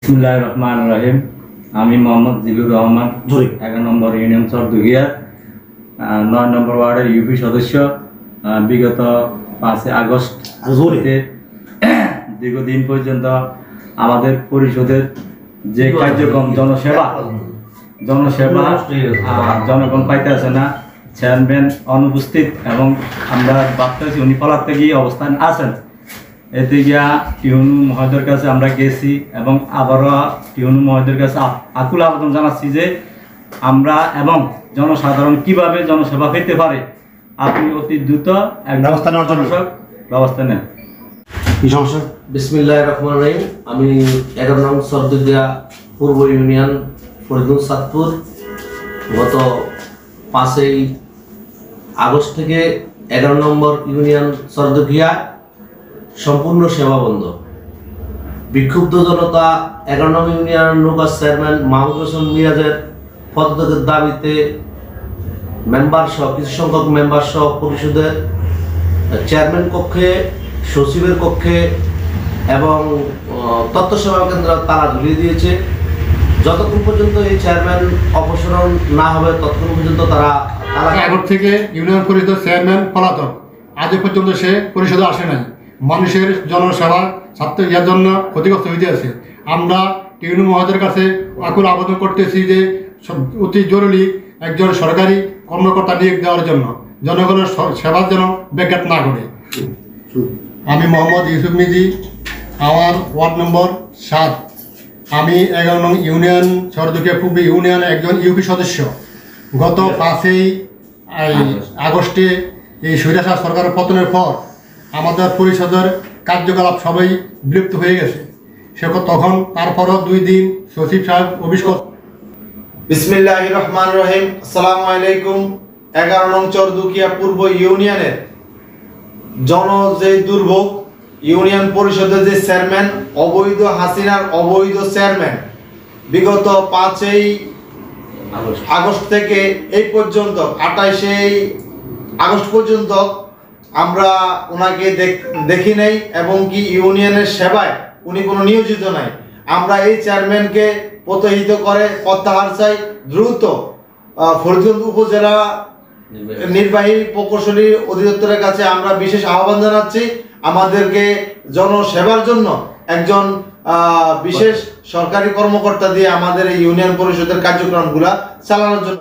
বিসমিল্লাহির রহমানির রহিম। আমি মোহাম্মদ জিলুর রহমান, 11 নম্বর ইউনিয়ন চরদুগিয়া 9 নম্বর ওয়ার্ডের ইউপি সদস্য। বিগত 5 আগস্ট দীর্ঘদিন পর্যন্ত আমাদের পরিষদের যে কার্যক্রম জনসেবা জনগণ পাইতে আছে না, চেয়ারম্যান অনুপস্থিত এবং আমরা ভাবতেছি উনি পলাতে গিয়ে অবস্থান আছেন। এতে গিয়া টিউনু মহোদয়ের কাছে আমরা গেছি এবং আবারও টিউনু মহোদয়ের কাছে আকুল আবেদন জানাচ্ছি যে আমরা এবং জনসাধারণ কিভাবে জনসেবা পেতে পারে, আপনি অতি দ্রুত ব্যবস্থা নেওয়ার জন্য ব্যবস্থা নেন। কি সমস্যা? বিসমিল্লাহির রহমানির রহিম। আমি 11 নং চরদুগিয়া পূর্ব ইউনিয়ন ফরিদুল সাদপুর। গত 5 আগস্ট থেকে 11 নম্বর ইউনিয়ন চরদুগিয়া সম্পূর্ণ সেবা বন্ধ। বিক্ষুব্ধ জনতা 11 নং ইউনিয়ন নৌকা চেয়ারম্যান মাহমুদ হোসেন মিরাজের পদত্যাগের দাবিতে মেম্বার সহ কিছু সংখ্যক মেম্বার সহ পরিষদের চেয়ারম্যান কক্ষে, সচিবের কক্ষে এবং তথ্য সেবা কেন্দ্র তালা ঝুলিয়ে দিয়েছে। যতক্ষণ পর্যন্ত এই চেয়ারম্যান অপসারণ না হবে ততক্ষণ পর্যন্ত তারা আগস্ট থেকে ইউনিয়ন পরিষদের চেয়ারম্যান পলাতক, আজ পর্যন্ত সে পরিষদে আসে নাই। মানুষের জনসেবা ছাত্র ইয়ার জন্য ক্ষতিগ্রস্ত হইতে আছে। আমরা টিউনু মহোদয়ের কাছে আকুল আবেদন করতেছি যে অতি জরুরি একজন সরকারি কর্মকর্তা নিয়োগ দেওয়ার জন্য, জনগণের সেবার যেন ব্যাঘাত না করে। আমি মোহাম্মদ ইউসুফ মিজি, আমার ওয়ার্ড নম্বর 7। আমি 11 নং ইউনিয়ন চরদুগিয়া পূর্ব ইউনিয়নের একজন ইউপি সদস্য। গত 5 আগস্টে এই স্বৈরাচার সরকারের পতনের পর আমাদের পরিষদের কার্যকলাপ সবাই বিলুপ্ত হয়ে গেছে। তখন তারপরও 2 দিন সচিব সাহেব অভিষেক। বিসমিল্লাহির রহমানির রহিম। আসসালামু আলাইকুম। 11 নং চরদুগিয়া পূর্ব ইউনিয়নের যে দুর্ভোগ, ইউনিয়ন পরিষদের যে চেয়ারম্যান অবৈধ হাসিনার অবৈধ চেয়ারম্যান বিগত 5 আগস্ট থেকে এই পর্যন্ত 28 আগস্ট পর্যন্ত আমরা ওনাকে দেখি নাই এবং কি ইউনিয়নের সেবায় উনি কোনো নিয়োজিত নাই। আমরা এই চেয়ারম্যানকে প্রত্যাহিত করে প্রত্যাহার চাই দ্রুত। ফরিদগঞ্জ উপজেলা নির্বাহী প্রকৌশলী অধিদপ্তরের কাছে আমরা বিশেষ আহ্বান জানাচ্ছি আমাদেরকে জনসেবার জন্য একজন বিশেষ সরকারি কর্মকর্তা দিয়ে আমাদের এই ইউনিয়ন পরিষদের কার্যক্রমগুলা চালানোর জন্য।